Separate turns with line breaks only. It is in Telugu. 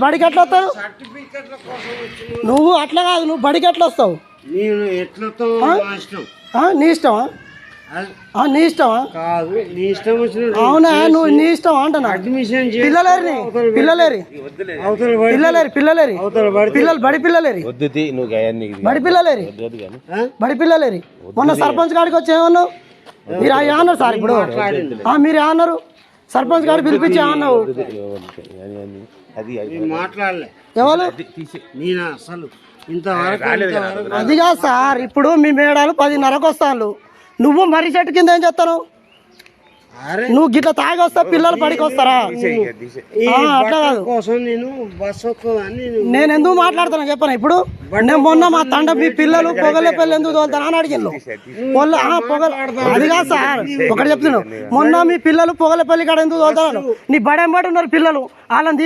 బడికి ఎట్లా వస్తావు నువ్వు? అట్లా కాదు, నువ్వు బడికి ఎట్లా వస్తావు? నీ ఇష్టమా? నీ ఇష్టమా? అవునా, నువ్వు నీ ఇష్టం అంటున్నా. పిల్లలేరి పిల్లలేరి పిల్లలేరి పిల్లలేరి పిల్లలు బడి పిల్లలేరి బడి పిల్లలేరి బడి పిల్లలేరి. మొన్న సర్పంచ్ గారికి వచ్చి ఏమన్నావు? మీరు ఏమన్నారు సార్? ఇప్పుడు మీరు ఏమన్నారు? సర్పంచ్ గారు పిలిపించి ఏమన్నావు? ఎవరు? అది కాదు సార్, ఇప్పుడు మీ మేడాలు 10:30కు వస్తాను, నువ్వు మర్రి చెట్టు కింద ఏం చేస్తాను? నువ్వు గిట్ల తాగి వస్తా పిల్లలు పడికి వస్తారా? అట్లా కాదు. నేను ఎందుకు మాట్లాడుతున్నా చెప్పను. ఇప్పుడు నేను మొన్న మా తండ మీ పిల్లలు పొగలే పెళ్ళి ఎందుకు తోలుతాను అని అడిగిన పొగ. అది కాదు సార్, ఒకటి చెప్తున్నాను. మొన్న మీ పిల్లలు పొగలపల్లి కాడ ఎందుకు తోలుతాను? నీ బడేంబడి ఉన్నారు పిల్లలు, వాళ్ళని